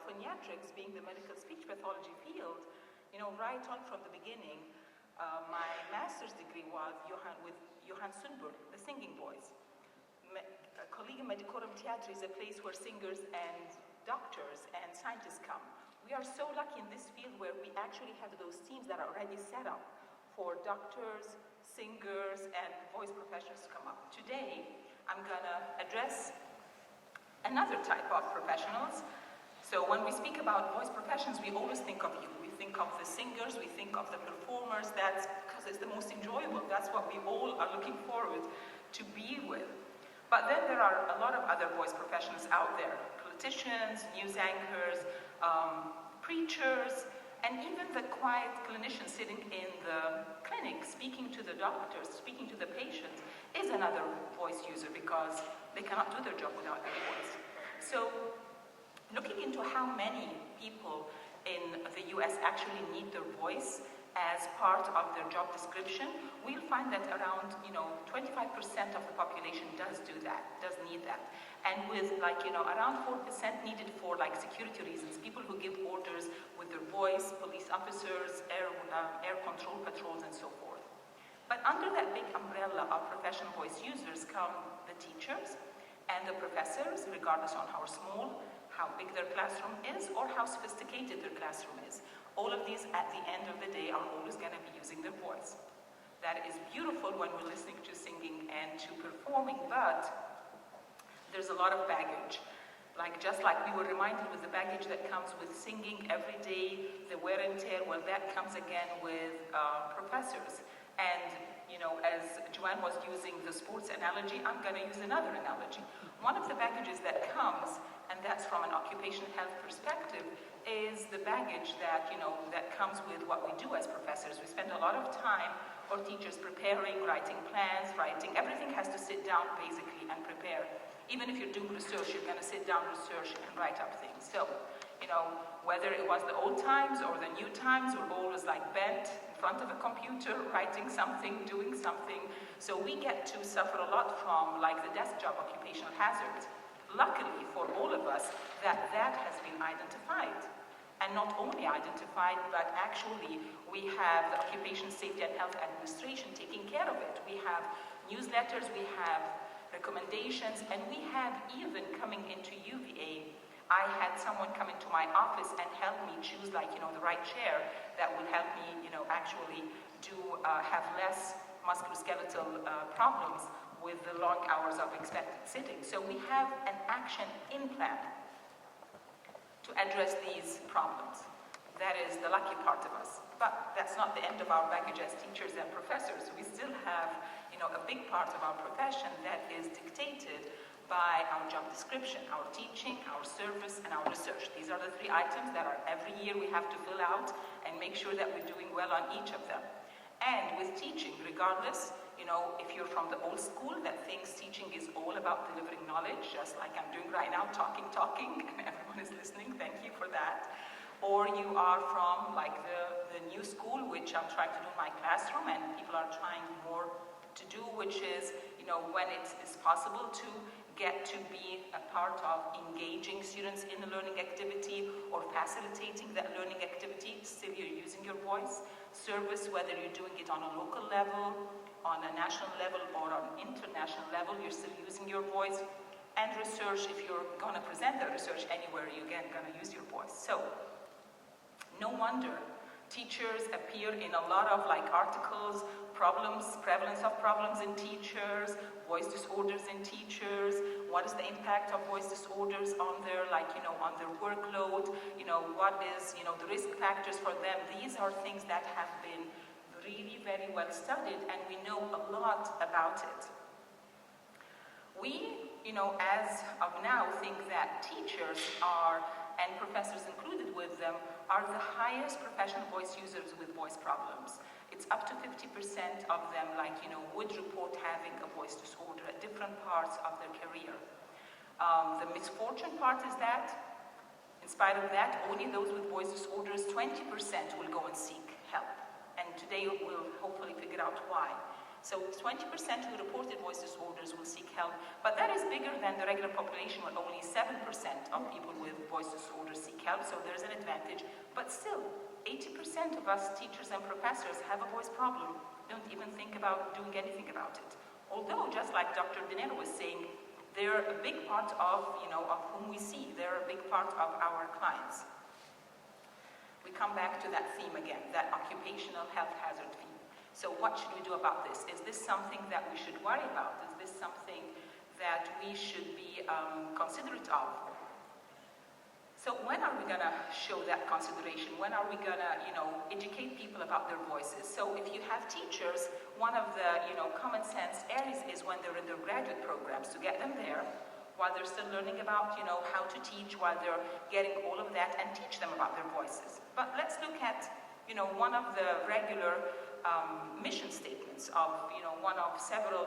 phoniatrics being the medical speech pathology field, right on from the beginning, my master's degree was with Johann Sundberg, the singing boys. Collegium Medicorum Theatri is a place where singers and doctors and scientists come. We are so lucky in this field where we actually have those teams that are already set up for doctors, singers, and voice professionals to come up. Today, I'm gonna address another type of professionals. So when we speak about voice professions, we always think of you. We think of the singers, we think of the performers. That's because it's the most enjoyable. That's what we all are looking forward to be with. But then there are a lot of other voice professionals out there. Politicians, news anchors, preachers, and even the quiet clinician sitting in the clinic speaking to the doctors, speaking to the patients, is another voice user because they cannot do their job without their voice. So looking into how many people in the US actually need their voice as part of their job description, we'll find that around 25% of the population does need that. And with around 4% needed for security reasons, people who give orders with their voice, police officers, air control patrols, and so forth. But under that big umbrella of professional voice users come the teachers and the professors, regardless on how small, how big their classroom is, or how sophisticated their classroom is. All of these, at the end of the day, are always going to be using their voice. That is beautiful when we're listening to singing and to performing, but there's a lot of baggage. Just like we were reminded with the baggage that comes with singing every day, the wear and tear, well, that comes again with professors. And, as Joanne was using the sports analogy, I'm going to use another analogy. One of the baggages that comes, and that's from an occupational health perspective, is the baggage that, that comes with what we do as professors. We spend a lot of time, or teachers, preparing, writing plans, everything has to sit down basically and prepare. Even if you're doing research, you're going to sit down, research, and write up things. So, whether it was the old times or the new times, we're always bent in front of a computer, writing something, doing something. So we get to suffer a lot from the desk job occupational hazards. Luckily for all of us, that has been identified. And not only identified, but actually we have the Occupational Safety and Health Administration taking care of it. We have newsletters, we have recommendations, and we have even coming into UVA, I had someone come into my office and help me choose the right chair that will help me actually have less musculoskeletal problems with the long hours of expected sitting. So we have an action in plan to address these problems. That is the lucky part of us. But that's not the end of our baggage as teachers and professors. We still have a big part of our profession that is dictated by our job description, our teaching, our service, and our research. These are the three items that every year we have to fill out and make sure that we're doing well on each of them. And with teaching, regardless, if you're from the old school that thinks teaching is all about delivering knowledge, just like I'm doing right now, talking, and everyone is listening, thank you for that. Or you are from the new school, which I'm trying to do in my classroom, and people are trying more to do, which is, when it is possible to get to be a part of engaging students in a learning activity or facilitating that learning activity, still you're using your voice. Service, whether you're doing it on a local level, on a national level, or on an international level, you're still using your voice. And research, if you're going to present the research anywhere, you're again going to use your voice. So, no wonder teachers appear in a lot of articles, prevalence of problems in teachers, voice disorders in teachers, what is the impact of voice disorders on their, on their workload, what is, the risk factors for them. These are things that have been really very well studied, and we know a lot about it. We, as of now, think that teachers are, and professors included with them, are the highest professional voice users with voice problems. It's up to 50% of them, would report having a voice disorder at different parts of their career. The misfortune part is that, in spite of that, only those with voice disorders, 20% will go and seek help. And today we'll hopefully figure out why. So 20% who reported voice disorders will seek help, but that is bigger than the regular population, where only 7% of people with voice disorders seek help, so there's an advantage. But still, 80% of us teachers and professors have a voice problem, don't even think about doing anything about it. Although, just like Dr. Dinero was saying, they're a big part of, of whom we see. They're a big part of our clients. We come back to that theme again, that occupational health hazard theme. So what should we do about this? Is this something that we should worry about? Is this something that we should be considerate of? So when are we going to show that consideration? When are we going to, educate people about their voices? So if you have teachers, one of the, common sense areas is when they're in their graduate programs, to get them there while they're still learning about, how to teach, while they're getting all of that, and teach them about their voices. But let's look at, one of the regular mission statements of, one of several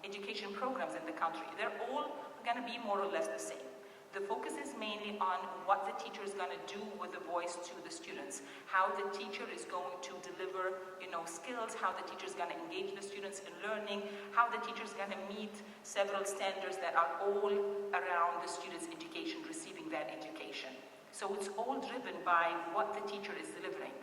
education programs in the country. They're all going to be more or less the same. The focus is mainly on what the teacher is going to do with the voice to the students, how the teacher is going to deliver, skills, how the teacher is going to engage the students in learning, how the teacher is going to meet several standards that are all around the student's education, receiving that education. So it's all driven by what the teacher is delivering.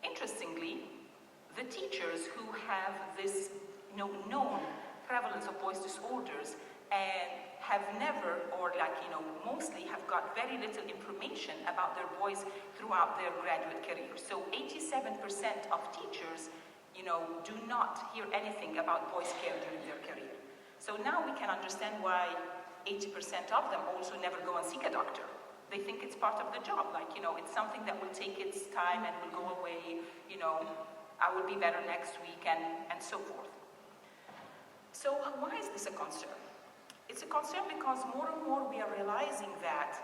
Interestingly, the teachers who have this known prevalence of voice disorders and have never, or mostly have got very little information about their voice throughout their graduate career. So 87% of teachers, do not hear anything about voice care during their career. So now we can understand why 80% of them also never go and seek a doctor. They think it's part of the job, it's something that will take its time and will go away, I will be better next week, and so forth. So why is this a concern? It's a concern because more and more we are realizing that,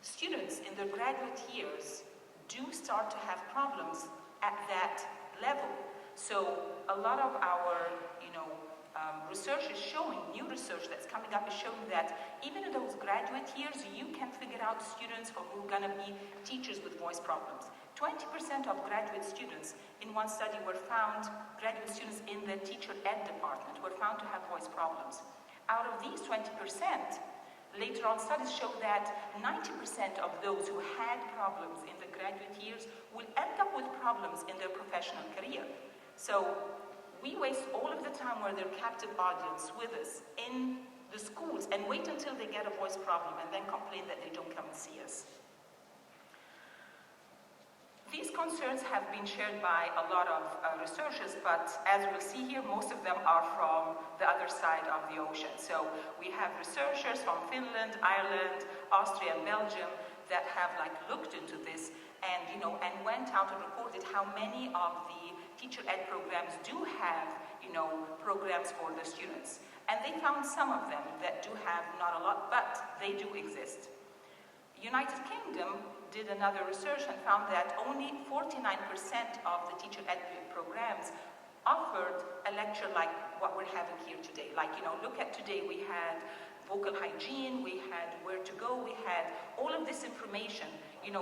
students in their graduate years do start to have problems at that level. So a lot of our, research is showing, new research that's coming up is showing that even in those graduate years, you can figure out students who are going to be teachers with voice problems. 20% of graduate students in one study were found, graduate students in the teacher ed department were found to have voice problems. Out of these 20%, later on studies show that 90% of those who had problems in the graduate years will end up with problems in their professional career. So we waste all of the time where they're captive audience with us in the schools and wait until they get a voice problem and then complain that they don't come and see us. These concerns have been shared by a lot of researchers, but as we'll see here, most of them are from the other side of the ocean. So we have researchers from Finland, Ireland, Austria, and Belgium that have looked into this and and went out and reported how many of the teacher ed programs do have programs for the students. And they found some of them that do have, not a lot, but they do exist. United Kingdom did another research and found that only 49% of the teacher ed programs offered a lecture like what we're having here today. Look at today, we had vocal hygiene, we had where to go, we had all of this information,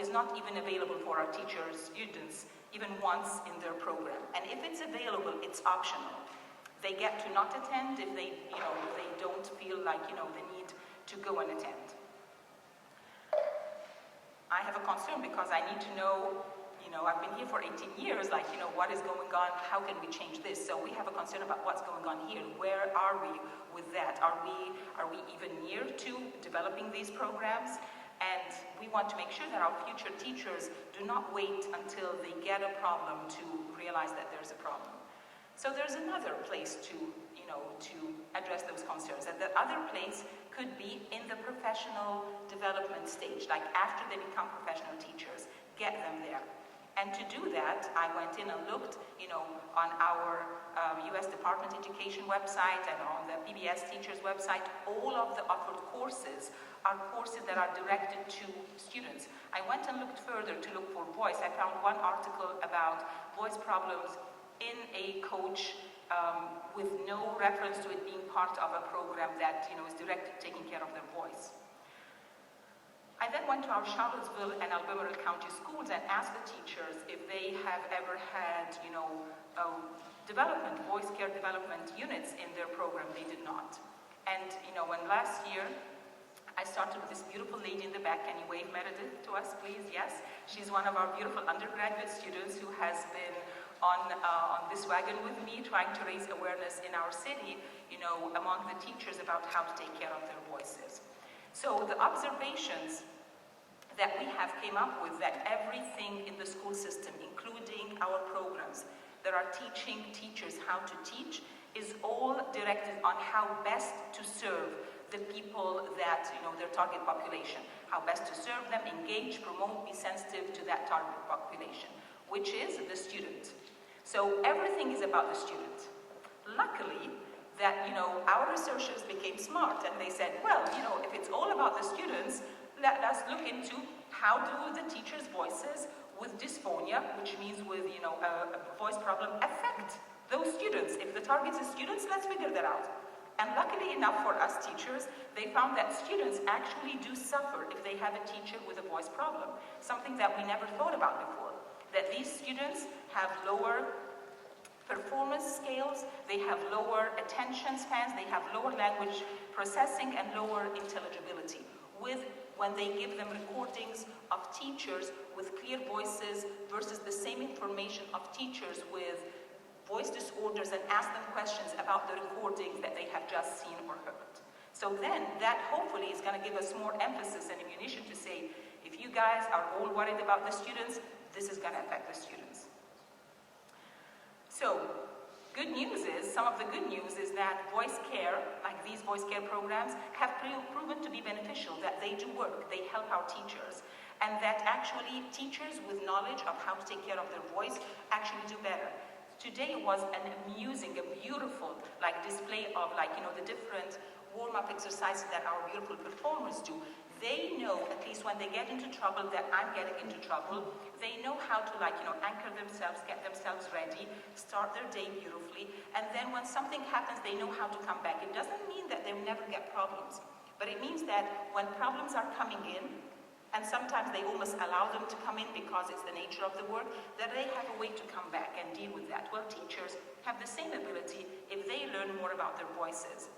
is not even available for our teachers, students, even once in their program. And if it's available, it's optional. They get to not attend if they, if they don't feel like, the need to go and attend. I have a concern because I need to know, I've been here for 18 years, what is going on, how can we change this? So we have a concern about what's going on here. Where are we with that? Are we even near to developing these programs? And we want to make sure that our future teachers do not wait until they get a problem to realize that there's a problem. So there's another place to address those concerns. And the other place could be in the professional development stage, after they become professional teachers, get them there. And to do that, I went in and looked, on our U.S. Department of Education website and on the PBS teachers website. All of the offered courses are courses that are directed to students. I went and looked further to look for voice. I found one article about voice problems in a coach with no reference to it being part of a program that is directed to taking care of their voice. I then went to our Charlottesville and Albemarle County schools and asked the teachers if they have ever had, voice care development units in their program. They did not. And, when last year, I started with this beautiful lady in the back. Can you wave Meredith to us, please? Yes. She's one of our beautiful undergraduate students who has been on this wagon with me, trying to raise awareness in our city, among the teachers about how to take care of their voices. So the observations that we have came up with, that everything in the school system, including our programs that are teaching teachers how to teach, is all directed on how best to serve the people that, their target population, how best to serve them, engage, promote, be sensitive to that target population, which is the student. So everything is about the student. Luckily, that, our researchers became smart and they said, well, if it's all about the students, let us look into how do the teachers' voices with dysphonia, which means with, a voice problem, affect those students. If the target is students, let's figure that out. And luckily enough for us teachers, they found that students actually do suffer if they have a teacher with a voice problem, something that we never thought about before, that these students have lower performance scales, they have lower attention spans, they have lower language processing and lower intelligibility. When they give them recordings of teachers with clear voices versus the same information of teachers with voice disorders, and ask them questions about the recordings that they have just seen or heard. So then that hopefully is going to give us more emphasis and ammunition to say, if you guys are all worried about the students, this is going to affect the students. So some of the good news is that voice care, like these voice care programs, have proven to be beneficial, that they do work, they help our teachers, and that actually teachers with knowledge of how to take care of their voice actually do better. Today was an amusing, a beautiful display of the different warm-up exercises that our beautiful performers do. They know, at least when they get into trouble, that I'm getting into trouble. They know how to anchor themselves, get themselves ready, start their day beautifully, and then when something happens, they know how to come back. It doesn't mean that they'll never get problems, but it means that when problems are coming in, and sometimes they almost allow them to come in because it's the nature of the work, that they have a way to come back and deal with that. Well, teachers have the same ability if they learn more about their voices.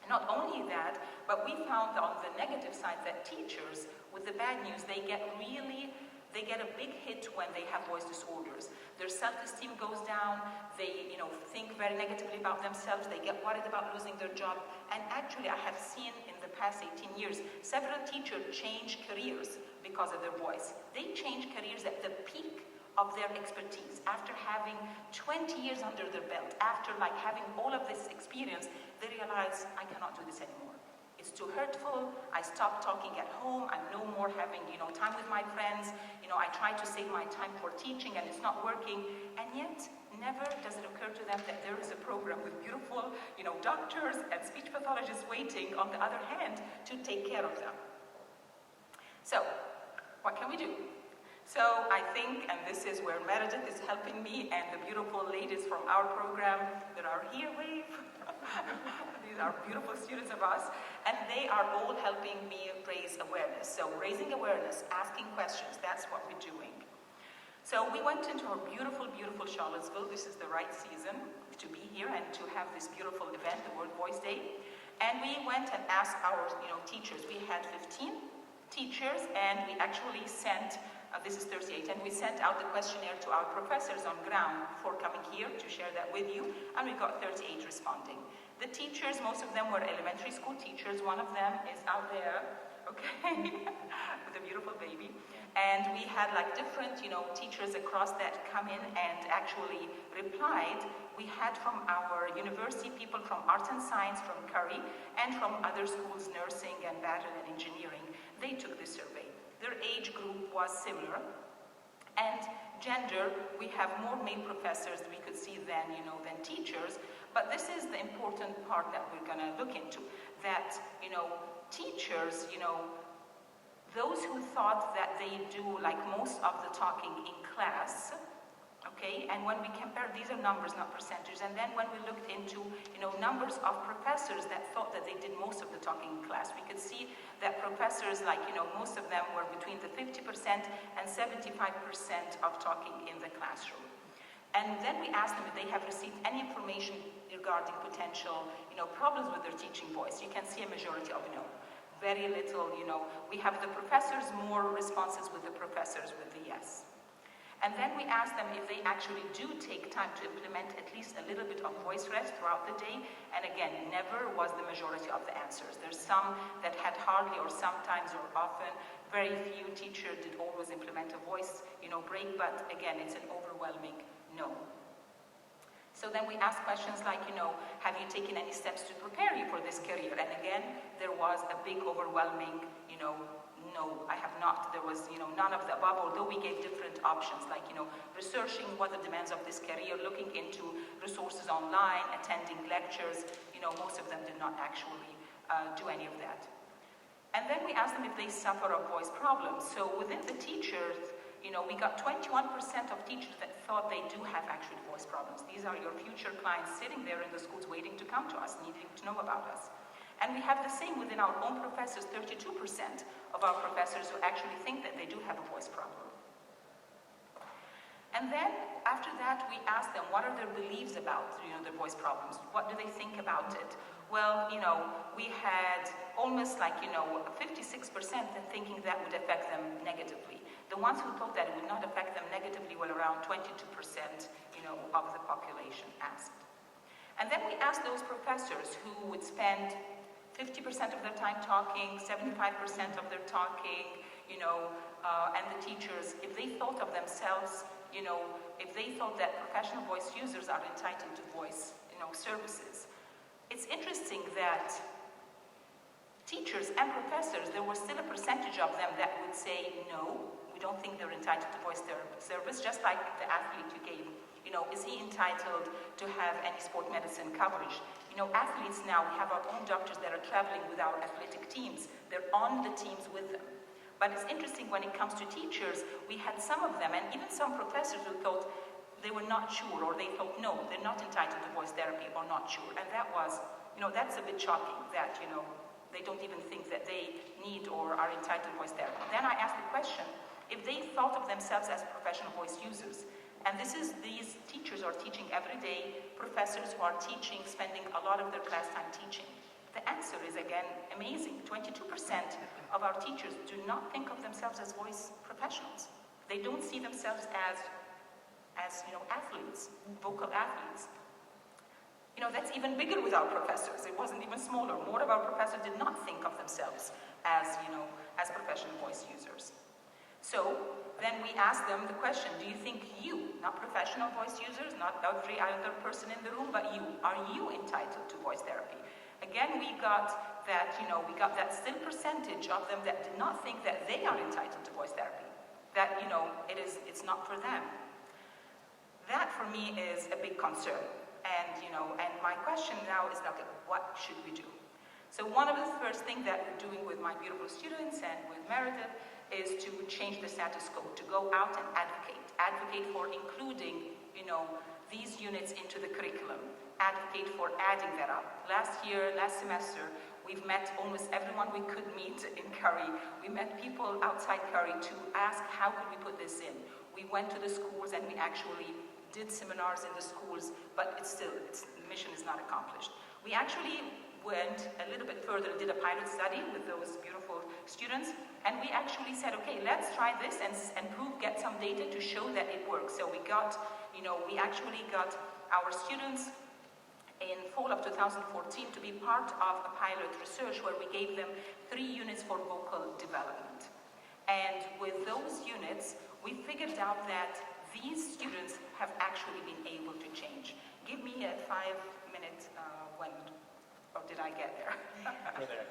Not only that, but we found on the negative side that teachers, with the bad news, they get a big hit when they have voice disorders. Their self-esteem goes down, they think very negatively about themselves, they get worried about losing their job. And actually, I have seen in the past 18 years, several teachers change careers because of their voice. They change careers at the peak of their expertise, after having 20 years under their belt, after having all of this experience, they realize, I cannot do this anymore. It's too hurtful, I stopped talking at home, I'm no more having, time with my friends, I try to save my time for teaching and it's not working, and yet, never does it occur to them that there is a program with beautiful, doctors and speech pathologists waiting, on the other hand, to take care of them. So, what can we do? So I think, and this is where Meredith is helping me, and the beautiful ladies from our program that are here, wave. These are beautiful students of us, and they are all helping me raise awareness. So raising awareness, asking questions, that's what we're doing. So we went into our beautiful, beautiful Charlottesville. This is the right season to be here and to have this beautiful event, the World Voice Day. And we went and asked our teachers. We had 15 teachers, and we actually sent this is 38, and we sent out the questionnaire to our professors on ground before coming here to share that with you, and we got 38 responding. The teachers, most of them were elementary school teachers. One of them is out there, okay, with a beautiful baby. And we had different, teachers across that come in and actually replied. We had from our university people from arts and science, from Curry, and from other schools, nursing and battery and engineering. They took this survey. Their age group was similar, and gender, we have more male professors we could see than teachers, but this is the important part that we're going to look into, that, teachers, those who thought that they do most of the talking in class, okay, and when we compare, these are numbers, not percentages, and then when we looked into, numbers of professors that thought that they did most of the talking in class, we could see that professors, like, most of them were between the 50% and 75% of talking in the classroom. And then we asked them if they have received any information regarding potential, problems with their teaching voice. You can see a majority of no. Very little, we have the professors, more responses with the professors with the yes. And then we asked them if they actually do take time to implement at least a little bit of voice rest throughout the day. And again, never was the majority of the answers. There's some that had hardly or sometimes or often. Very few teachers did always implement a voice, break, but again, it's an overwhelming no. So then we asked questions like, have you taken any steps to prepare you for this career? And again, there was a big overwhelming, no, I have not. There was, none of the above, although we gave different options, like, researching what the demands of this career, looking into resources online, attending lectures. Most of them did not actually do any of that. And then we asked them if they suffer of voice problems. So within the teachers, we got 21% of teachers that thought they do have actual voice problems. These are your future clients sitting there in the schools waiting to come to us, needing to know about us. And we have the same within our own professors. 32% of our professors who actually think that they do have a voice problem. And then after that, we asked them what are their beliefs about their voice problems. What do they think about it? Well, we had almost like 56% thinking that would affect them negatively. The ones who thought that it would not affect them negatively were around 22% of the population asked. And then we asked those professors who would spend 50% of their time talking, 75% of their talking, and the teachers, if they thought of themselves, if they thought that professional voice users are entitled to voice, services. It's interesting that teachers and professors, there was still a percentage of them that would say, no, we don't think they're entitled to voice service, just like the athlete you gave. Is he entitled to have any sport medicine coverage? Athletes now, we have our own doctors that are traveling with our athletic teams. They're on the teams with them. But it's interesting when it comes to teachers, we had some of them, and even some professors who thought they were not sure, or they thought, no, they're not entitled to voice therapy, or not sure. And that was, that's a bit shocking that, they don't even think that they need or are entitled to voice therapy. Then I asked the question, if they thought of themselves as professional voice users, and these teachers are teaching every day, professors who are teaching, spending a lot of their class time teaching. The answer is, again, amazing. 22% of our teachers do not think of themselves as voice professionals. They don't see themselves as athletes, vocal athletes. That's even bigger with our professors. It wasn't even smaller. More of our professors did not think of themselves as professional voice users. So then we asked them the question, do you think you, not professional voice users, not every other person in the room, but you, are you entitled to voice therapy? Again, we got that, still percentage of them that did not think that they are entitled to voice therapy, that, it's not for them. That for me is a big concern. And, and my question now is, okay, what should we do? So one of the first things that we're doing with my beautiful students and with Meredith is to change the status quo, to go out and advocate for including, these units into the curriculum, advocate for adding that up. Last semester, we've met almost everyone we could meet in Curry. We met people outside Curry to ask, how could we put this in? We went to the schools and we actually did seminars in the schools, but the mission is not accomplished. We actually went a little bit further and did a pilot study with those beautiful students, and we actually said, okay, let's try this and get some data to show that it works. So we got, we actually got our students in fall of 2014 to be part of a pilot research where we gave them 3 units for vocal development. And with those units, we figured out that these students have actually been able to change. Give me a 5-minute or did I get there? We're there.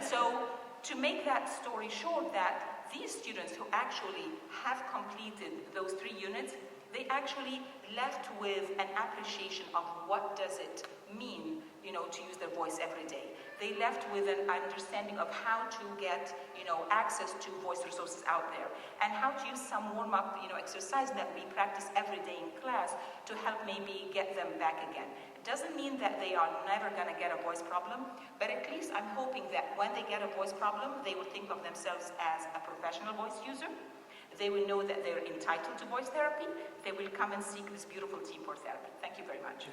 So to make that story short, that these students who actually have completed those 3 units, they actually left with an appreciation of what does it mean, to use their voice every day. They left with an understanding of how to get, access to voice resources out there, and how to use some warm-up, exercise that we practice every day in class to help maybe get them back again. Doesn't mean that they are never going to get a voice problem, but at least I'm hoping that when they get a voice problem, they will think of themselves as a professional voice user. They will know that they're entitled to voice therapy. They will come and seek this beautiful team for therapy. Thank you very much.